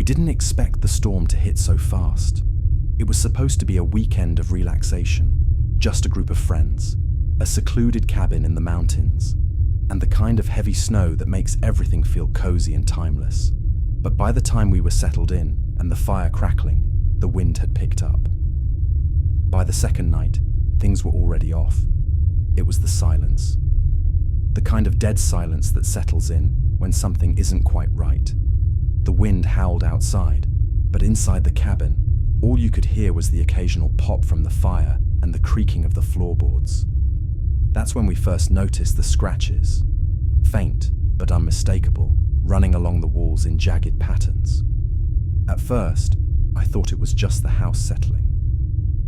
didn't expect the storm to hit so fast. It was supposed to be a weekend of relaxation, just a group of friends, a secluded cabin in the mountains, and the kind of heavy snow that makes everything feel cozy and timeless. But by the time we were settled in and the fire crackling, the wind had picked up. By the second night, things were already off. It was the silence. The kind of dead silence that settles in when something isn't quite right. The wind howled outside, but inside the cabin, all you could hear was the occasional pop from the fire and the creaking of the floorboards. That's when we first noticed the scratches, faint but unmistakable, running along the walls in jagged patterns. At first, I thought it was just the house settling.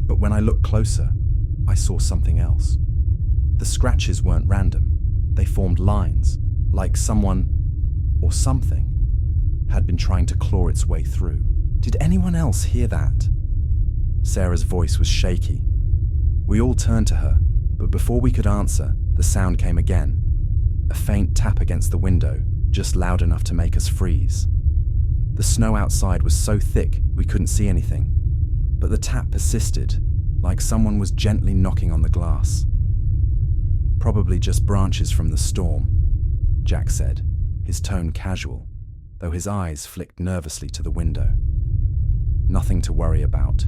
But when I looked closer, I saw something else. The scratches weren't random. They formed lines, like someone, or something, had been trying to claw its way through. Did anyone else hear that? Sarah's voice was shaky. We all turned to her, but before we could answer, the sound came again. A faint tap against the window, just loud enough to make us freeze. The snow outside was so thick we couldn't see anything, but the tap persisted, like someone was gently knocking on the glass. Probably just branches from the storm, Jack said, his tone casual, though his eyes flicked nervously to the window. Nothing to worry about.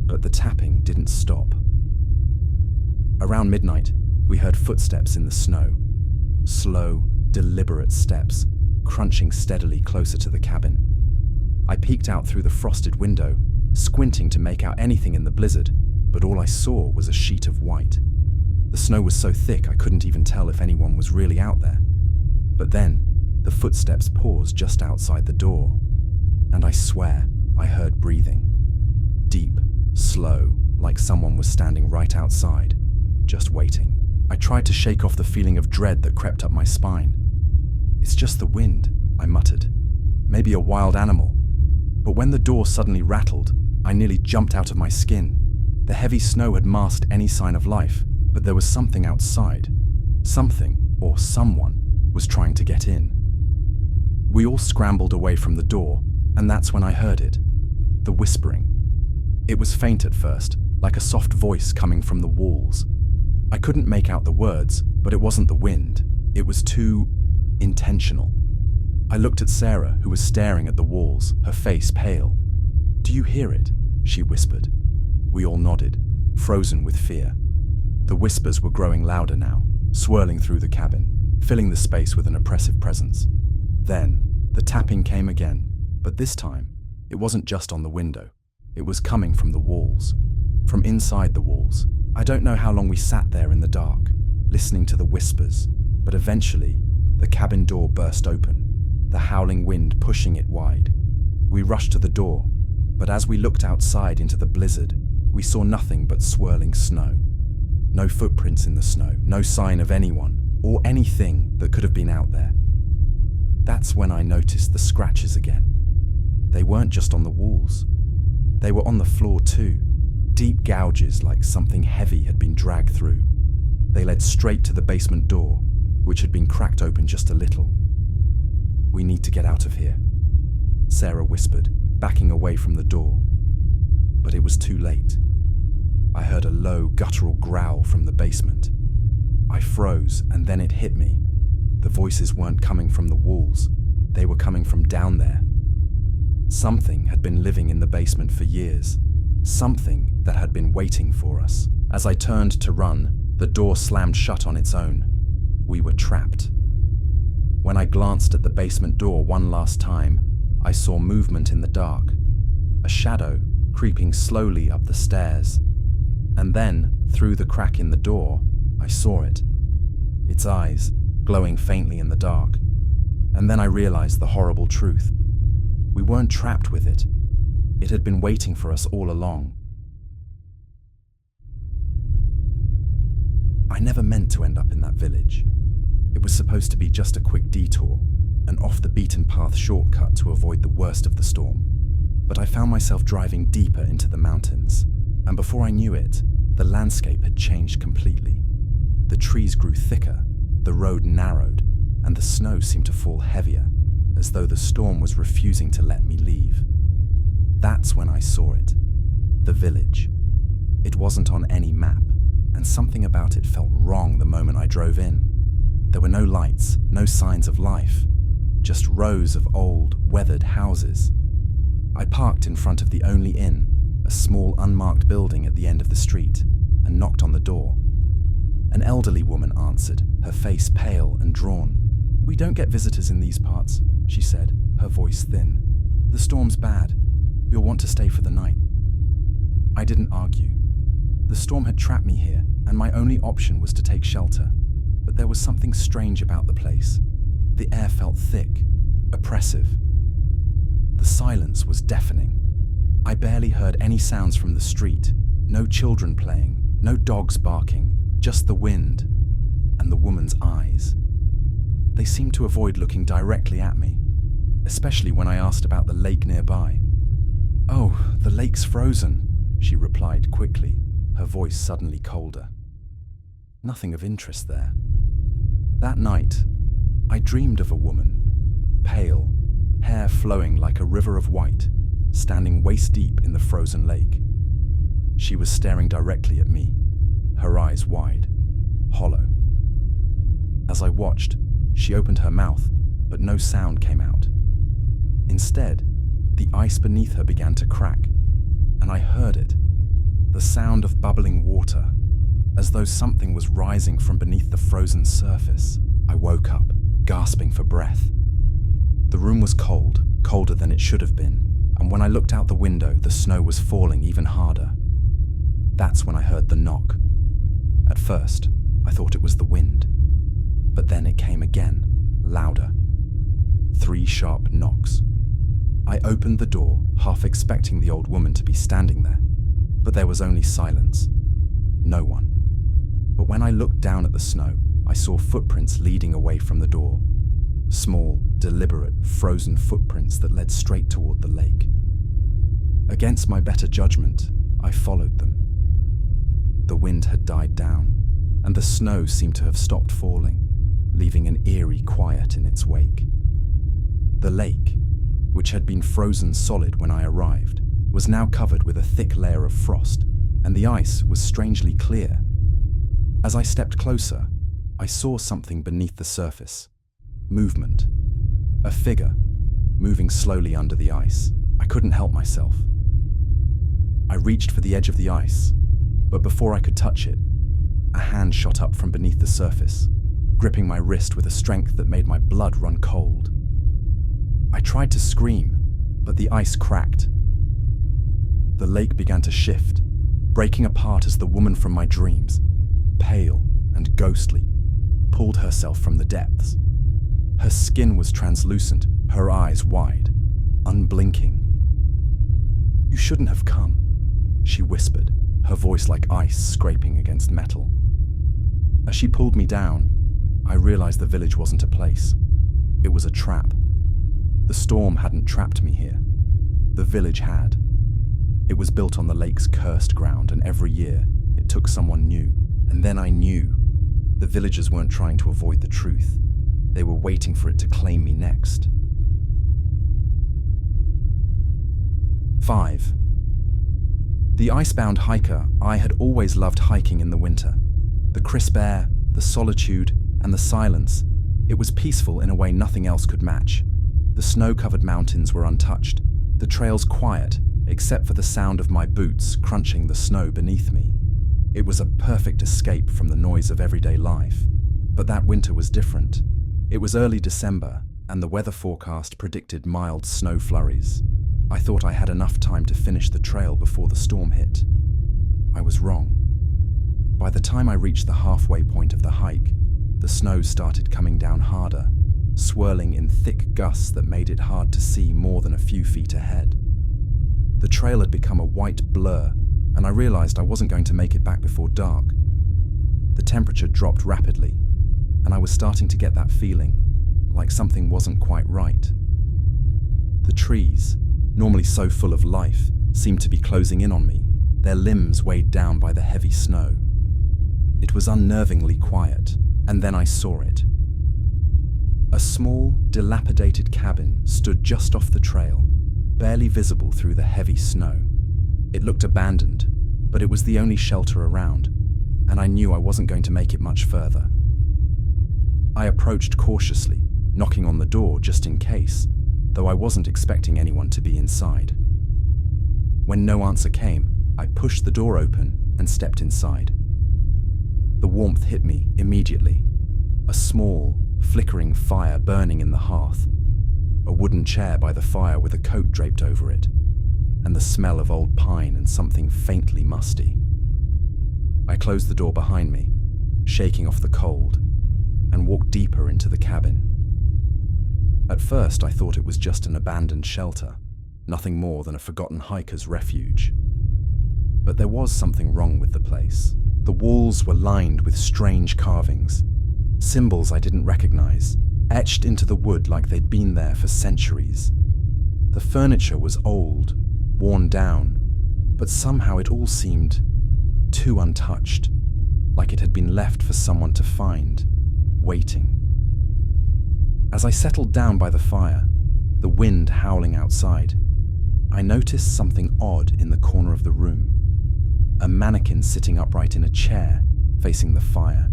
But the tapping didn't stop. Around midnight, we heard footsteps in the snow. Slow, deliberate steps, crunching steadily closer to the cabin. I peeked out through the frosted window, squinting to make out anything in the blizzard, but all I saw was a sheet of white. The snow was so thick I couldn't even tell if anyone was really out there. But then, the footsteps paused just outside the door, and I swear I heard breathing. Deep, slow, like someone was standing right outside, just waiting. I tried to shake off the feeling of dread that crept up my spine. "It's just the wind," I muttered. "Maybe a wild animal." But when the door suddenly rattled, I nearly jumped out of my skin. The heavy snow had masked any sign of life, but there was something outside. Something, or someone, was trying to get in. We all scrambled away from the door, and that's when I heard it. The whispering. It was faint at first, like a soft voice coming from the walls. I couldn't make out the words, but it wasn't the wind. It was too intentional. I looked at Sarah, who was staring at the walls, her face pale. "Do you hear it?" she whispered. We all nodded, frozen with fear. The whispers were growing louder now, swirling through the cabin, filling the space with an oppressive presence. Then, the tapping came again, but this time, it wasn't just on the window. It was coming from the walls, from inside the walls. I don't know how long we sat there in the dark, listening to the whispers, but eventually, the cabin door burst open, the howling wind pushing it wide. We rushed to the door, but as we looked outside into the blizzard, we saw nothing but swirling snow. No footprints in the snow, no sign of anyone or anything that could have been out there. That's when I noticed the scratches again. They weren't just on the walls. They were on the floor too, deep gouges like something heavy had been dragged through. They led straight to the basement door, which had been cracked open just a little. "We need to get out of here," Sarah whispered, backing away from the door. But it was too late. I heard a low, guttural growl from the basement. I froze, and then it hit me. The voices weren't coming from the walls. They were coming from down there. Something had been living in the basement for years. Something that had been waiting for us. As I turned to run, the door slammed shut on its own. We were trapped. When I glanced at the basement door one last time, I saw movement in the dark. A shadow creeping slowly up the stairs. And then, through the crack in the door, I saw it. Its eyes, glowing faintly in the dark. And then I realized the horrible truth. We weren't trapped with it. It had been waiting for us all along. I never meant to end up in that village. It was supposed to be just a quick detour, an off-the-beaten-path shortcut to avoid the worst of the storm. But I found myself driving deeper into the mountains, and before I knew it, the landscape had changed completely. The trees grew thicker, the road narrowed, and the snow seemed to fall heavier, as though the storm was refusing to let me leave. That's when I saw it. The village. It wasn't on any map, and something about it felt wrong the moment I drove in. There were no lights, no signs of life, just rows of old, weathered houses. I parked in front of the only inn, a small unmarked building at the end of the street, and knocked on the door. An elderly woman answered, her face pale and drawn. "We don't get visitors in these parts," she said, her voice thin. "The storm's bad. You'll want to stay for the night." I didn't argue. The storm had trapped me here, and my only option was to take shelter. But there was something strange about the place. The air felt thick, oppressive. The silence was deafening. I barely heard any sounds from the street. No children playing, no dogs barking, just the wind and the woman's eyes. They seemed to avoid looking directly at me, especially when I asked about the lake nearby. "Oh, the lake's frozen," she replied quickly, her voice suddenly colder. Nothing of interest there. That night, I dreamed of a woman, pale, hair flowing like a river of white, standing waist-deep in the frozen lake. She was staring directly at me, her eyes wide, hollow. As I watched, she opened her mouth, but no sound came out. Instead, the ice beneath her began to crack, and I heard it, the sound of bubbling water, as though something was rising from beneath the frozen surface. I woke up, gasping for breath. The room was cold, colder than it should have been, and when I looked out the window, the snow was falling even harder. That's when I heard the knock. At first, I thought it was the wind, but then it came again, louder. 3 sharp knocks. I opened the door, half expecting the old woman to be standing there, but there was only silence. No one. But when I looked down at the snow, I saw footprints leading away from the door. Small, deliberate, frozen footprints that led straight toward the lake. Against my better judgment, I followed them. The wind had died down, and the snow seemed to have stopped falling, leaving an eerie quiet in its wake. The lake, which had been frozen solid when I arrived, was now covered with a thick layer of frost, and the ice was strangely clear. As I stepped closer, I saw something beneath the surface. Movement. A figure, moving slowly under the ice. I couldn't help myself. I reached for the edge of the ice, but before I could touch it, a hand shot up from beneath the surface, gripping my wrist with a strength that made my blood run cold. I tried to scream, but the ice cracked. The lake began to shift, breaking apart as the woman from my dreams, pale and ghostly, pulled herself from the depths. Her skin was translucent, her eyes wide, unblinking. "You shouldn't have come," she whispered, her voice like ice scraping against metal. As she pulled me down, I realized the village wasn't a place. It was a trap. The storm hadn't trapped me here. The village had. It was built on the lake's cursed ground, and every year it took someone new. And then I knew. The villagers weren't trying to avoid the truth. They were waiting for it to claim me next. 5. The icebound hiker, I had always loved hiking in the winter. The crisp air, the solitude, and the silence. It was peaceful in a way nothing else could match. The snow-covered mountains were untouched, the trails quiet, except for the sound of my boots crunching the snow beneath me. It was a perfect escape from the noise of everyday life. But that winter was different. It was early December, and the weather forecast predicted mild snow flurries. I thought I had enough time to finish the trail before the storm hit. I was wrong. By the time I reached the halfway point of the hike, the snow started coming down harder, swirling in thick gusts that made it hard to see more than a few feet ahead. The trail had become a white blur, and I realized I wasn't going to make it back before dark. The temperature dropped rapidly, and I was starting to get that feeling, like something wasn't quite right. The trees, normally so full of life, seemed to be closing in on me, their limbs weighed down by the heavy snow. It was unnervingly quiet, and then I saw it. A small, dilapidated cabin stood just off the trail, barely visible through the heavy snow. It looked abandoned, but it was the only shelter around, and I knew I wasn't going to make it much further. I approached cautiously, knocking on the door just in case, though I wasn't expecting anyone to be inside. When no answer came, I pushed the door open and stepped inside. The warmth hit me immediately. A small, flickering fire burning in the hearth, a wooden chair by the fire with a coat draped over it, and the smell of old pine and something faintly musty. I closed the door behind me, shaking off the cold, and walked deeper into the cabin. At first, I thought it was just an abandoned shelter, nothing more than a forgotten hiker's refuge. But there was something wrong with the place. The walls were lined with strange carvings, symbols I didn't recognize, etched into the wood like they'd been there for centuries. The furniture was old, worn down, but somehow it all seemed too untouched, like it had been left for someone to find, waiting. As I settled down by the fire, the wind howling outside, I noticed something odd in the corner of the room. A mannequin sitting upright in a chair, facing the fire.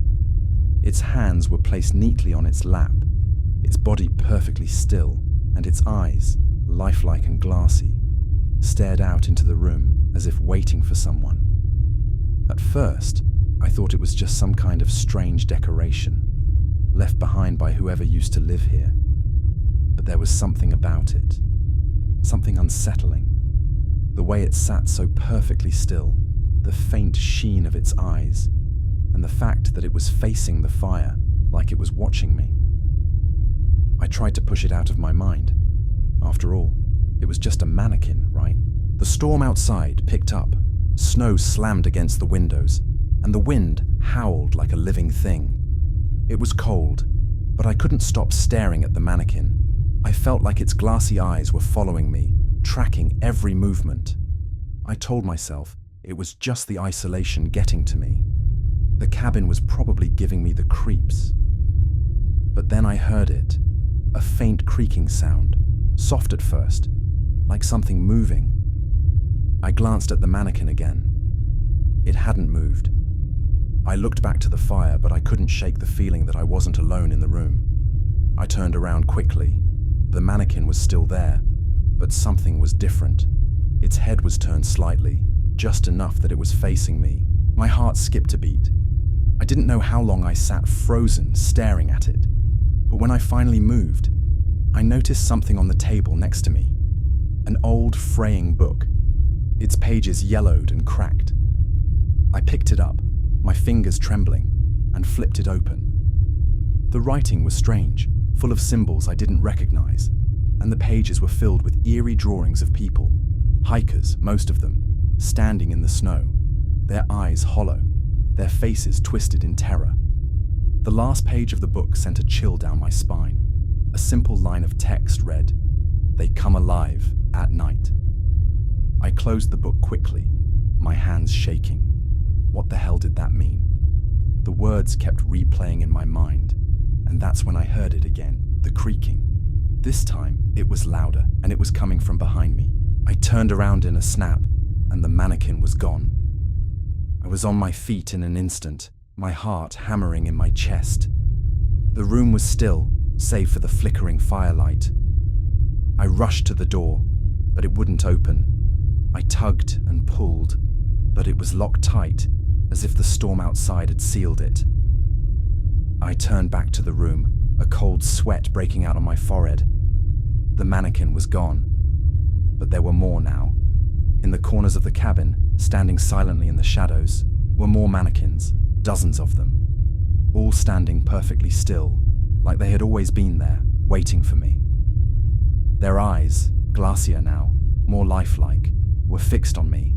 Its hands were placed neatly on its lap, its body perfectly still, and its eyes, lifelike and glassy, stared out into the room as if waiting for someone. At first, I thought it was just some kind of strange decoration, left behind by whoever used to live here. But there was something about it, something unsettling. The way it sat so perfectly still, the faint sheen of its eyes, and the fact that it was facing the fire like it was watching me. I tried to push it out of my mind. After all, it was just a mannequin, right? The storm outside picked up, snow slammed against the windows, and the wind howled like a living thing. It was cold, but I couldn't stop staring at the mannequin. I felt like its glassy eyes were following me, tracking every movement. I told myself it was just the isolation getting to me. The cabin was probably giving me the creeps. But then I heard it, a faint creaking sound, soft at first, like something moving. I glanced at the mannequin again. It hadn't moved. I looked back to the fire, but I couldn't shake the feeling that I wasn't alone in the room. I turned around quickly. The mannequin was still there, but something was different. Its head was turned slightly, just enough that it was facing me. My heart skipped a beat. I didn't know how long I sat frozen, staring at it. But when I finally moved, I noticed something on the table next to me. An old, fraying book. Its pages yellowed and cracked. I picked it up, my fingers trembling, and flipped it open. The writing was strange, full of symbols I didn't recognize, and the pages were filled with eerie drawings of people, hikers, most of them, standing in the snow, their eyes hollow, their faces twisted in terror. The last page of the book sent a chill down my spine. A simple line of text read, "They come alive at night." I closed the book quickly, my hands shaking. What the hell did that mean? The words kept replaying in my mind, and that's when I heard it again, the creaking. This time, it was louder, and it was coming from behind me. I turned around in a snap, and the mannequin was gone. I was on my feet in an instant, my heart hammering in my chest. The room was still, save for the flickering firelight. I rushed to the door, but it wouldn't open. I tugged and pulled, but it was locked tight, as if the storm outside had sealed it. I turned back to the room, a cold sweat breaking out on my forehead. The mannequin was gone, but there were more now. In the corners of the cabin, standing silently in the shadows, were more mannequins, dozens of them, all standing perfectly still, like they had always been there, waiting for me. Their eyes, glassier now, more lifelike, were fixed on me,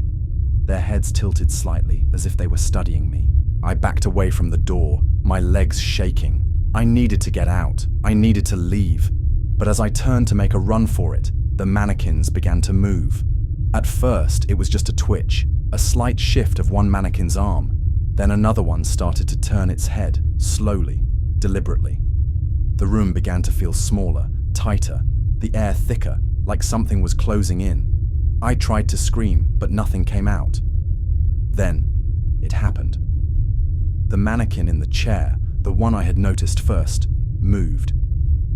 their heads tilted slightly as if they were studying me. I backed away from the door, my legs shaking. I needed to get out. I needed to leave. But as I turned to make a run for it, the mannequins began to move. At first, it was just a twitch, a slight shift of one mannequin's arm. Then another one started to turn its head, slowly, deliberately. The room began to feel smaller, tighter, the air thicker, like something was closing in. I tried to scream, but nothing came out. Then, it happened. The mannequin in the chair, the one I had noticed first, moved.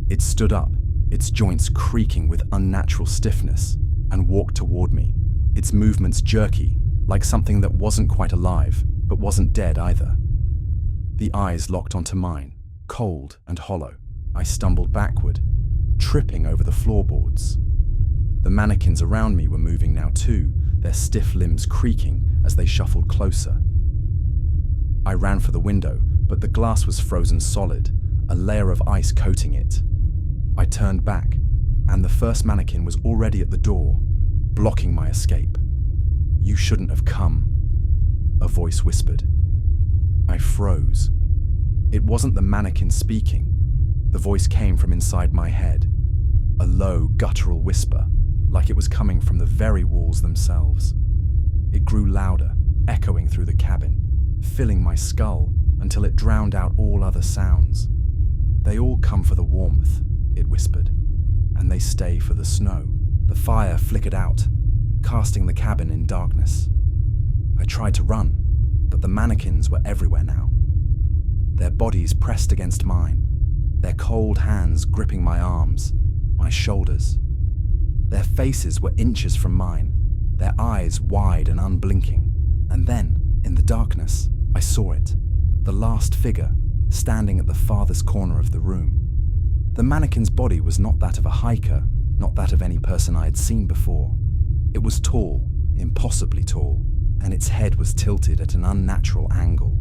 It stood up, its joints creaking with unnatural stiffness, and walked toward me, its movements jerky, like something that wasn't quite alive, but wasn't dead either. The eyes locked onto mine, cold and hollow. I stumbled backward, tripping over the floorboards. The mannequins around me were moving now too, their stiff limbs creaking as they shuffled closer. I ran for the window, but the glass was frozen solid, a layer of ice coating it. I turned back, and the first mannequin was already at the door, blocking my escape. "You shouldn't have come," a voice whispered. I froze. It wasn't the mannequin speaking. The voice came from inside my head, a low, guttural whisper, like it was coming from the very walls themselves. It grew louder, echoing through the cabin, filling my skull until it drowned out all other sounds. "They all come for the warmth," it whispered, "and they stay for the snow." The fire flickered out, casting the cabin in darkness. I tried to run, but the mannequins were everywhere now. Their bodies pressed against mine, their cold hands gripping my arms, my shoulders. Their faces were inches from mine, their eyes wide and unblinking. And then, in the darkness, I saw it, the last figure, standing at the farthest corner of the room. The mannequin's body was not that of a hiker, not that of any person I had seen before. It was tall, impossibly tall, and its head was tilted at an unnatural angle.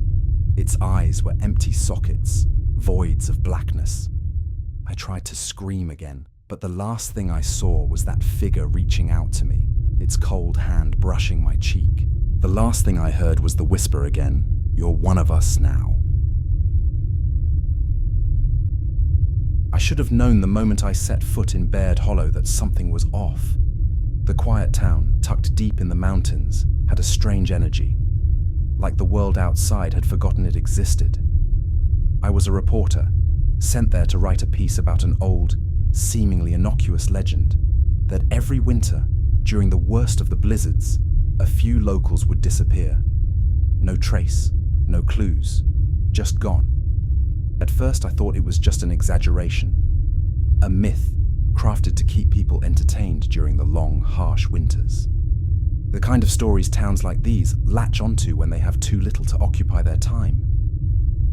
Its eyes were empty sockets, voids of blackness. I tried to scream again, but the last thing I saw was that figure reaching out to me, its cold hand brushing my cheek. The last thing I heard was the whisper again, "You're one of us now." I should have known the moment I set foot in Baird Hollow that something was off. The quiet town, tucked deep in the mountains, had a strange energy, like the world outside had forgotten it existed. I was a reporter, sent there to write a piece about an old, seemingly innocuous legend, that every winter, during the worst of the blizzards, a few locals would disappear. No trace, no clues, just gone. At first I thought it was just an exaggeration, a myth crafted to keep people entertained during the long, harsh winters. The kind of stories towns like these latch onto when they have too little to occupy their time.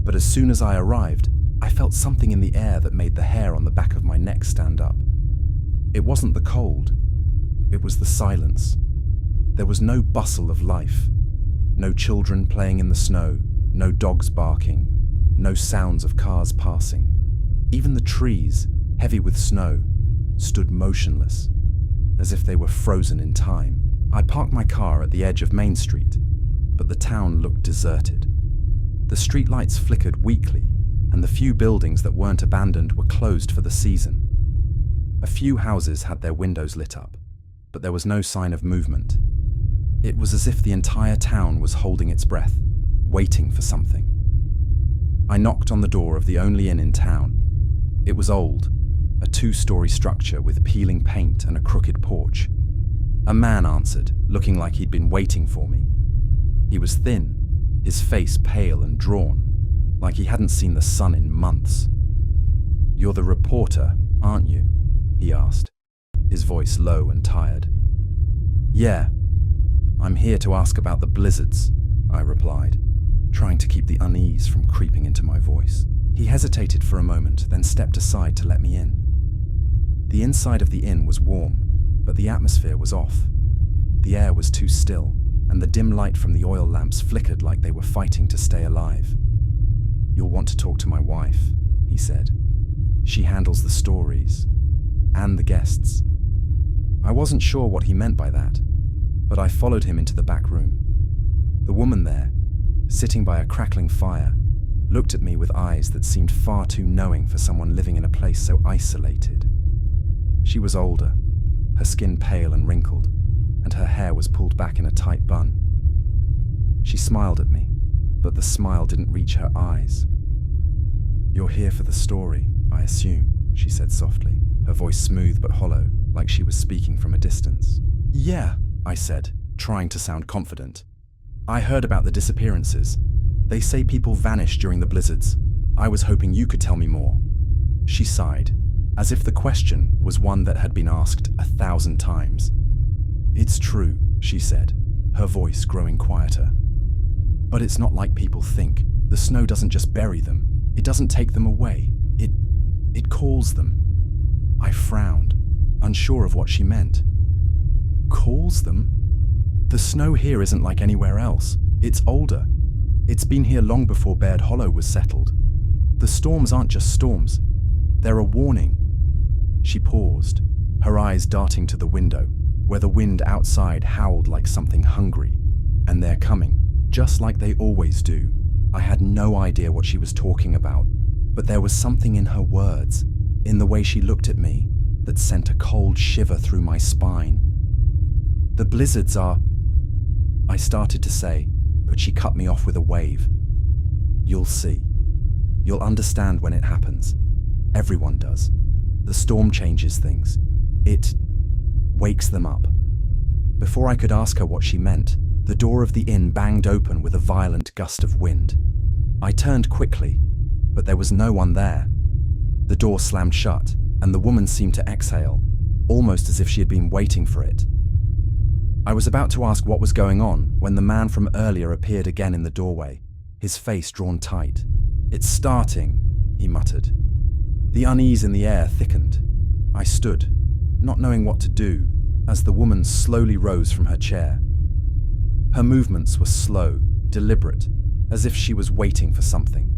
But as soon as I arrived, I felt something in the air that made the hair on the back of my neck stand up. It wasn't the cold, it was the silence. There was no bustle of life, no children playing in the snow, no dogs barking, no sounds of cars passing. Even the trees, heavy with snow, stood motionless, as if they were frozen in time. I parked my car at the edge of Main Street, but the town looked deserted. The streetlights flickered weakly, and the few buildings that weren't abandoned were closed for the season. A few houses had their windows lit up, but there was no sign of movement. It was as if the entire town was holding its breath, waiting for something. I knocked on the door of the only inn in town. It was old, a 2-story structure with peeling paint and a crooked porch. A man answered, looking like he'd been waiting for me. He was thin, his face pale and drawn, like he hadn't seen the sun in months. "You're the reporter, aren't you?" he asked, his voice low and tired. "Yeah, I'm here to ask about the blizzards," I replied, trying to keep the unease from creeping into my voice. He hesitated for a moment, then stepped aside to let me in. The inside of the inn was warm, but the atmosphere was off. The air was too still, and the dim light from the oil lamps flickered like they were fighting to stay alive. "You'll want to talk to my wife," he said. "She handles the stories, and the guests." I wasn't sure what he meant by that, but I followed him into the back room. The woman there, sitting by a crackling fire, looked at me with eyes that seemed far too knowing for someone living in a place so isolated. She was older, her skin pale and wrinkled, and her hair was pulled back in a tight bun. She smiled at me, but the smile didn't reach her eyes. "You're here for the story, I assume," she said softly, her voice smooth but hollow, like she was speaking from a distance. "Yeah," I said, trying to sound confident. "I heard about the disappearances. They say people vanish during the blizzards. I was hoping you could tell me more." She sighed, as if the question was one that had been asked 1,000 times. "It's true," she said, her voice growing quieter. "But it's not like people think. The snow doesn't just bury them. It doesn't take them away. It calls them." I frowned, unsure of what she meant. "Calls them? The snow here isn't like anywhere else. It's older. It's been here long before Baird Hollow was settled. The storms aren't just storms. They're a warning." She paused, her eyes darting to the window, where the wind outside howled like something hungry. "And they're coming, just like they always do." I had no idea what she was talking about, but there was something in her words, in the way she looked at me, that sent a cold shiver through my spine. "The blizzards are..." I started to say, but she cut me off with a wave. "You'll see. You'll understand when it happens. Everyone does. The storm changes things. It wakes them up." Before I could ask her what she meant, the door of the inn banged open with a violent gust of wind. I turned quickly, but there was no one there. The door slammed shut, and the woman seemed to exhale, almost as if she had been waiting for it. I was about to ask what was going on when the man from earlier appeared again in the doorway, his face drawn tight. "It's starting," he muttered. The unease in the air thickened. I stood, not knowing what to do, as the woman slowly rose from her chair. Her movements were slow, deliberate, as if she was waiting for something.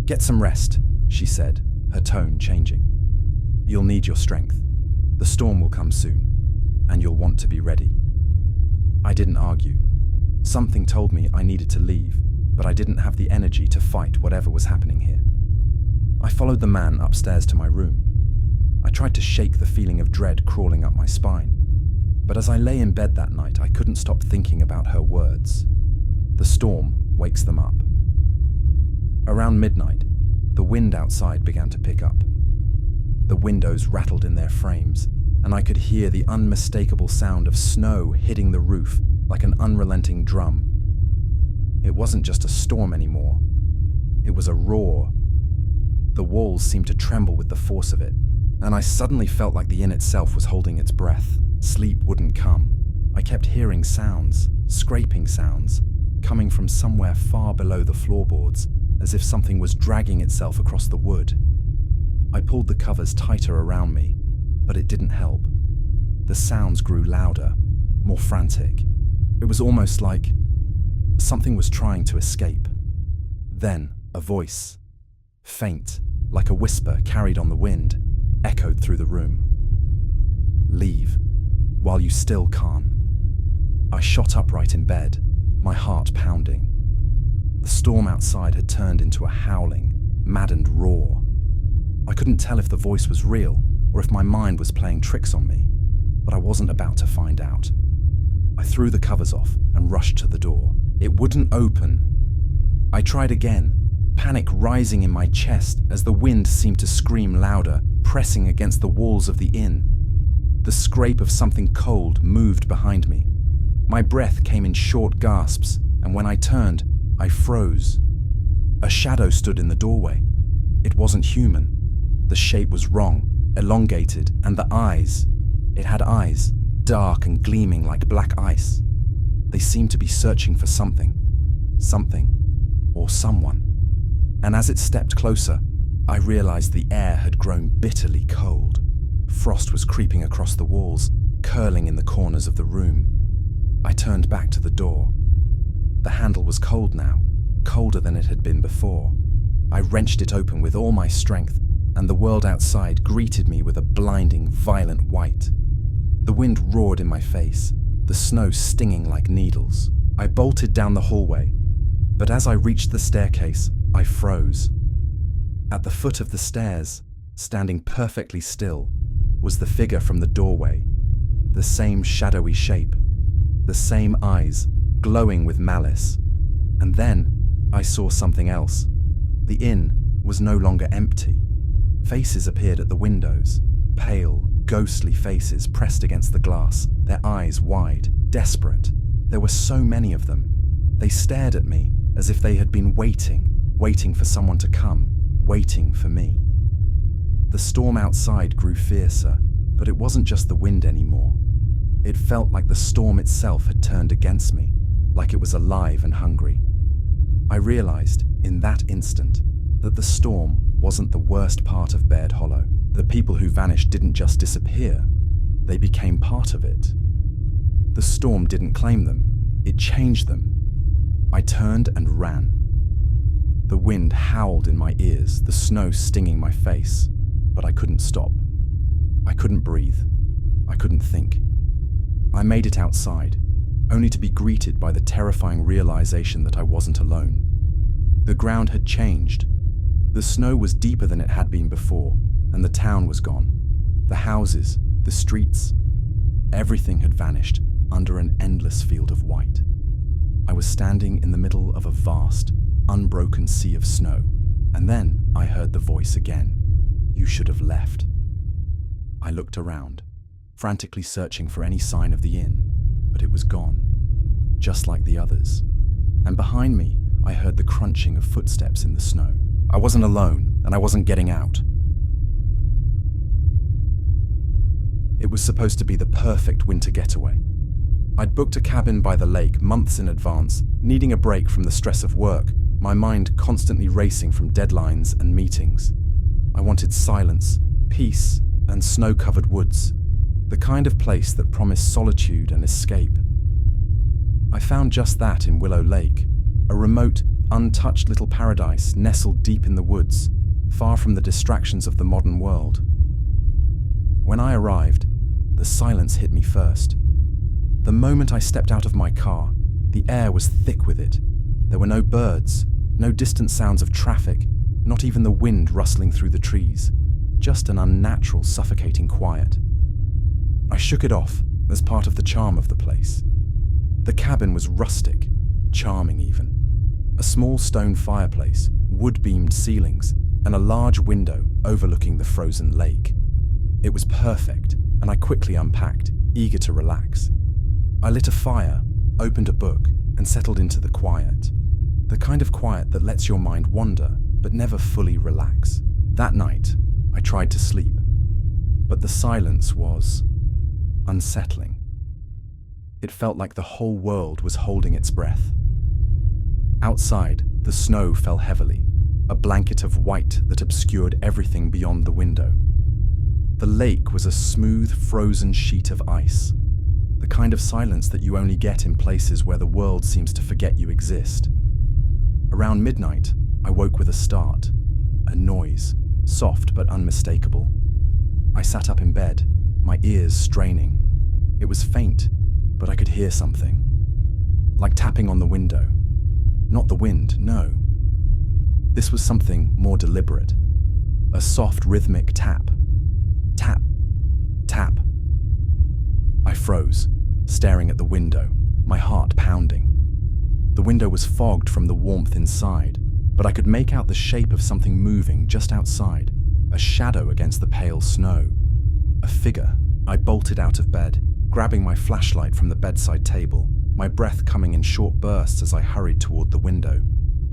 "Get some rest," she said, her tone changing. "You'll need your strength. The storm will come soon, and you'll want to be ready." I didn't argue. Something told me I needed to leave, but I didn't have the energy to fight whatever was happening here. I followed the man upstairs to my room. I tried to shake the feeling of dread crawling up my spine, but as I lay in bed that night, I couldn't stop thinking about her words. The storm wakes them up. Around midnight, the wind outside began to pick up. The windows rattled in their frames, and I could hear the unmistakable sound of snow hitting the roof like an unrelenting drum. It wasn't just a storm anymore. It was a roar. The walls seemed to tremble with the force of it, and I suddenly felt like the inn itself was holding its breath. Sleep wouldn't come. I kept hearing sounds, scraping sounds, coming from somewhere far below the floorboards, as if something was dragging itself across the wood. I pulled the covers tighter around me, but it didn't help. The sounds grew louder, more frantic. It was almost like something was trying to escape. Then a voice, faint, like a whisper carried on the wind, echoed through the room. "Leave, while you still can." I shot upright in bed, my heart pounding. The storm outside had turned into a howling, maddened roar. I couldn't tell if the voice was real or if my mind was playing tricks on me, but I wasn't about to find out. I threw the covers off and rushed to the door. It wouldn't open. I tried again, panic rising in my chest as the wind seemed to scream louder, pressing against the walls of the inn. The scrape of something cold moved behind me. My breath came in short gasps, and when I turned, I froze. A shadow stood in the doorway. It wasn't human. The shape was wrong, elongated, and the eyes. It had eyes, dark and gleaming like black ice. They seemed to be searching for something, or someone. And as it stepped closer, I realized the air had grown bitterly cold. Frost was creeping across the walls, curling in the corners of the room. I turned back to the door. The handle was cold now, colder than it had been before. I wrenched it open with all my strength, and the world outside greeted me with a blinding, violent white. The wind roared in my face, the snow stinging like needles. I bolted down the hallway, but as I reached the staircase, I froze. At the foot of the stairs, standing perfectly still, was the figure from the doorway. The same shadowy shape, the same eyes, glowing with malice. And then I saw something else. The inn, was no longer empty. Faces appeared at the windows, pale, ghostly faces pressed against the glass, their eyes wide, desperate. There were so many of them. They stared at me as if they had been waiting for someone to come, waiting for me. The storm outside grew fiercer, but it wasn't just the wind anymore. It felt like the storm itself had turned against me, like it was alive and hungry. I realized, in that instant, that the storm wasn't the worst part of Baird Hollow. The people who vanished didn't just disappear, they became part of it. The storm didn't claim them, it changed them. I turned and ran. The wind howled in my ears, the snow stinging my face, but I couldn't stop. I couldn't breathe. I couldn't think. I made it outside, only to be greeted by the terrifying realization that I wasn't alone. The ground had changed. The snow was deeper than it had been before, and the town was gone. The houses, the streets, everything had vanished under an endless field of white. I was standing in the middle of a vast, unbroken sea of snow, and then I heard the voice again. "You should have left." I looked around, frantically searching for any sign of the inn, but it was gone, just like the others. And behind me, I heard the crunching of footsteps in the snow. I wasn't alone, and I wasn't getting out. It was supposed to be the perfect winter getaway. I'd booked a cabin by the lake months in advance, needing a break from the stress of work, my mind constantly racing from deadlines and meetings. I wanted silence, peace, and snow-covered woods, the kind of place that promised solitude and escape. I found just that in Willow Lake, a remote, untouched little paradise nestled deep in the woods, far from the distractions of the modern world. When I arrived, the silence hit me first. The moment I stepped out of my car, the air was thick with it. There were no birds, no distant sounds of traffic, not even the wind rustling through the trees, just an unnatural, suffocating quiet. I shook it off as part of the charm of the place. The cabin was rustic, charming even. A small stone fireplace, wood-beamed ceilings, and a large window overlooking the frozen lake. It was perfect, and I quickly unpacked, eager to relax. I lit a fire, opened a book, and settled into the quiet. The kind of quiet that lets your mind wander, but never fully relax. That night, I tried to sleep, but the silence was unsettling. It felt like the whole world was holding its breath. Outside, the snow fell heavily, a blanket of white that obscured everything beyond the window. The lake was a smooth, frozen sheet of ice, the kind of silence that you only get in places where the world seems to forget you exist. Around midnight, I woke with a start, a noise, soft but unmistakable. I sat up in bed, my ears straining. It was faint, but I could hear something, like tapping on the window. Not the wind, no. This was something more deliberate, a soft rhythmic tap. Tap, tap. I froze, staring at the window, my heart pounding. The window was fogged from the warmth inside, but I could make out the shape of something moving just outside, a shadow against the pale snow. A figure. I bolted out of bed, grabbing my flashlight from the bedside table, my breath coming in short bursts as I hurried toward the window.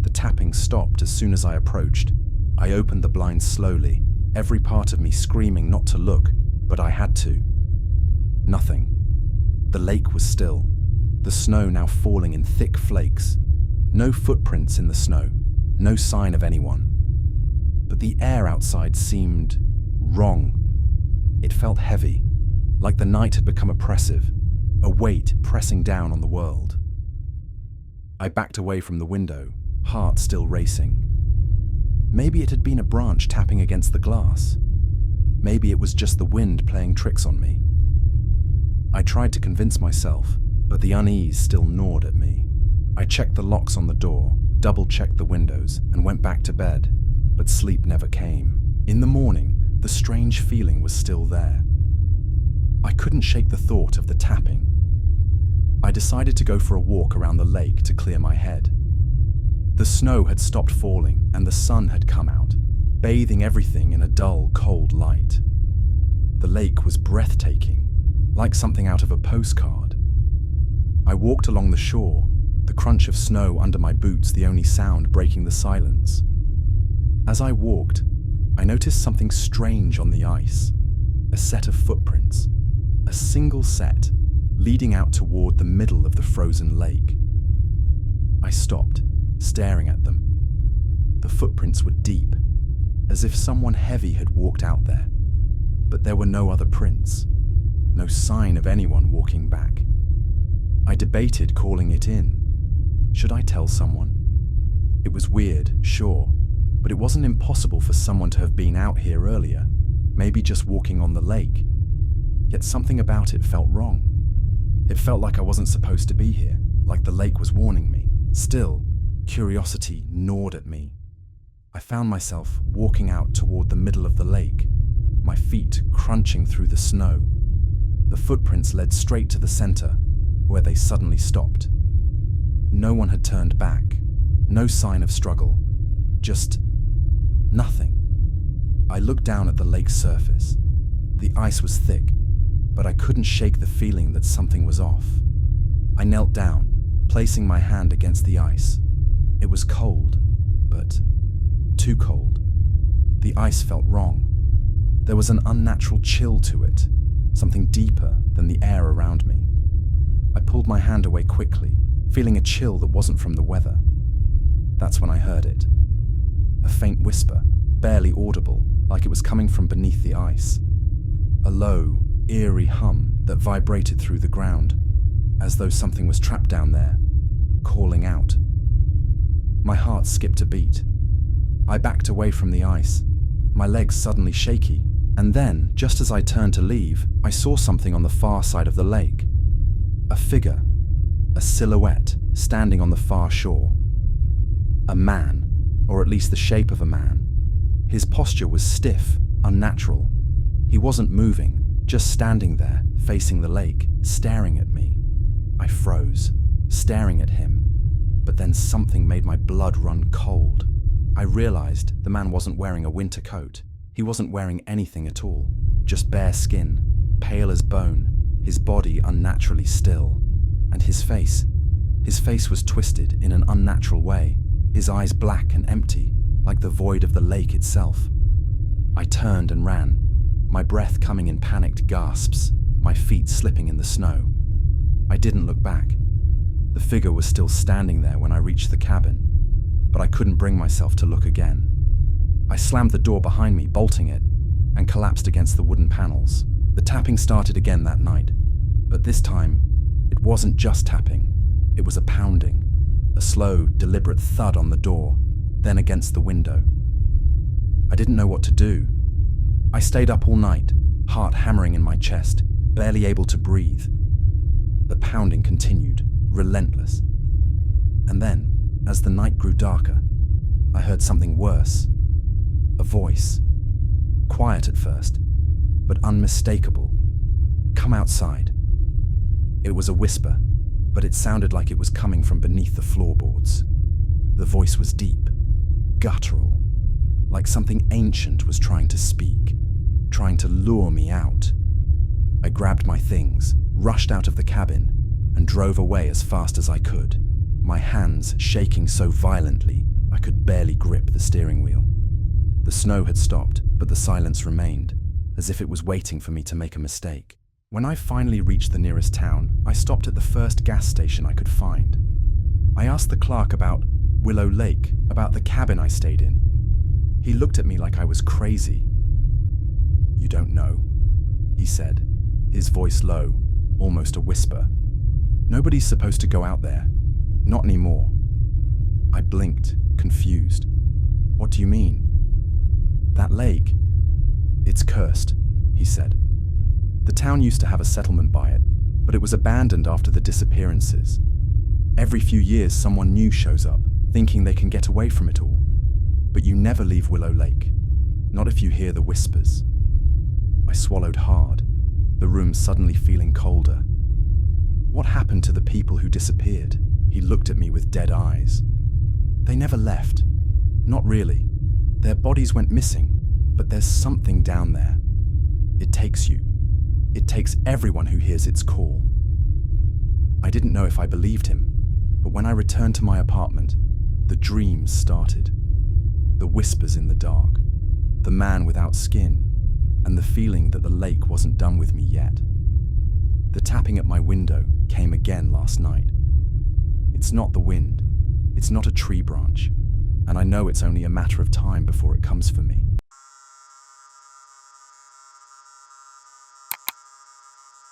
The tapping stopped as soon as I approached. I opened the blinds slowly, every part of me screaming not to look, but I had to. Nothing. The lake was still, the snow now falling in thick flakes. No footprints in the snow, no sign of anyone. But the air outside seemed wrong. It felt heavy, like the night had become oppressive, a weight pressing down on the world. I backed away from the window, heart still racing. Maybe it had been a branch tapping against the glass. Maybe it was just the wind playing tricks on me. I tried to convince myself, but the unease still gnawed at me. I checked the locks on the door, double-checked the windows, and went back to bed, but sleep never came. In the morning, the strange feeling was still there. I couldn't shake the thought of the tapping. I decided to go for a walk around the lake to clear my head. The snow had stopped falling and the sun had come out, bathing everything in a dull, cold light. The lake was breathtaking, like something out of a postcard. I walked along the shore, the crunch of snow under my boots the only sound breaking the silence. As I walked, I noticed something strange on the ice, a set of footprints, a single set, leading out toward the middle of the frozen lake. I stopped, staring at them. The footprints were deep, as if someone heavy had walked out there, but there were no other prints, no sign of anyone walking back. I debated calling it in. Should I tell someone? It was weird, sure, but it wasn't impossible for someone to have been out here earlier, maybe just walking on the lake. Yet something about it felt wrong. It felt like I wasn't supposed to be here, like the lake was warning me. Still, curiosity gnawed at me. I found myself walking out toward the middle of the lake, my feet crunching through the snow. The footprints led straight to the center, where they suddenly stopped. No one had turned back, no sign of struggle, just nothing. I looked down at the lake's surface. The ice was thick, but I couldn't shake the feeling that something was off. I knelt down, placing my hand against the ice. It was cold, but too cold. The ice felt wrong. There was an unnatural chill to it, something deeper than the air around me. I pulled my hand away quickly, feeling a chill that wasn't from the weather. That's when I heard it. A faint whisper, barely audible, like it was coming from beneath the ice. A low, eerie hum that vibrated through the ground, as though something was trapped down there, calling out. My heart skipped a beat. I backed away from the ice, my legs suddenly shaky, and then, just as I turned to leave, I saw something on the far side of the lake. A figure, a silhouette, standing on the far shore. A man, or at least the shape of a man. His posture was stiff, unnatural. He wasn't moving, just standing there, facing the lake, staring at me. I froze, staring at him, but then something made my blood run cold. I realized the man wasn't wearing a winter coat. He wasn't wearing anything at all, just bare skin, pale as bone, his body unnaturally still. And his face was twisted in an unnatural way, his eyes black and empty, like the void of the lake itself. I turned and ran, my breath coming in panicked gasps, my feet slipping in the snow. I didn't look back. The figure was still standing there when I reached the cabin, but I couldn't bring myself to look again. I slammed the door behind me, bolting it, and collapsed against the wooden panels. The tapping started again that night, but this time, it wasn't just tapping, it was a pounding, a slow, deliberate thud on the door, then against the window. I didn't know what to do. I stayed up all night, heart hammering in my chest, barely able to breathe. The pounding continued, relentless. And then, as the night grew darker, I heard something worse. A voice. Quiet at first, but unmistakable. Come outside. It was a whisper, but it sounded like it was coming from beneath the floorboards. The voice was deep, guttural, like something ancient was trying to speak, trying to lure me out. I grabbed my things, rushed out of the cabin, and drove away as fast as I could, my hands shaking so violently I could barely grip the steering wheel. The snow had stopped, but the silence remained, as if it was waiting for me to make a mistake. When I finally reached the nearest town, I stopped at the first gas station I could find. I asked the clerk about Willow Lake, about the cabin I stayed in. He looked at me like I was crazy. "You don't know," he said, his voice low, almost a whisper. "Nobody's supposed to go out there. Not anymore." I blinked, confused. "What do you mean?" "That lake, it's cursed," he said. "The town used to have a settlement by it, but it was abandoned after the disappearances. Every few years someone new shows up, thinking they can get away from it all. But you never leave Willow Lake, not if you hear the whispers." I swallowed hard, the room suddenly feeling colder. "What happened to the people who disappeared?" He looked at me with dead eyes. "They never left. Not really. Their bodies went missing, but there's something down there. It takes you. It takes everyone who hears its call. I didn't know if I believed him, but when I returned to my apartment, the dreams started. The whispers in the dark, the man without skin, and the feeling that the lake wasn't done with me yet. The tapping at my window came again last night. It's not the wind, it's not a tree branch, and I know it's only a matter of time before it comes for me.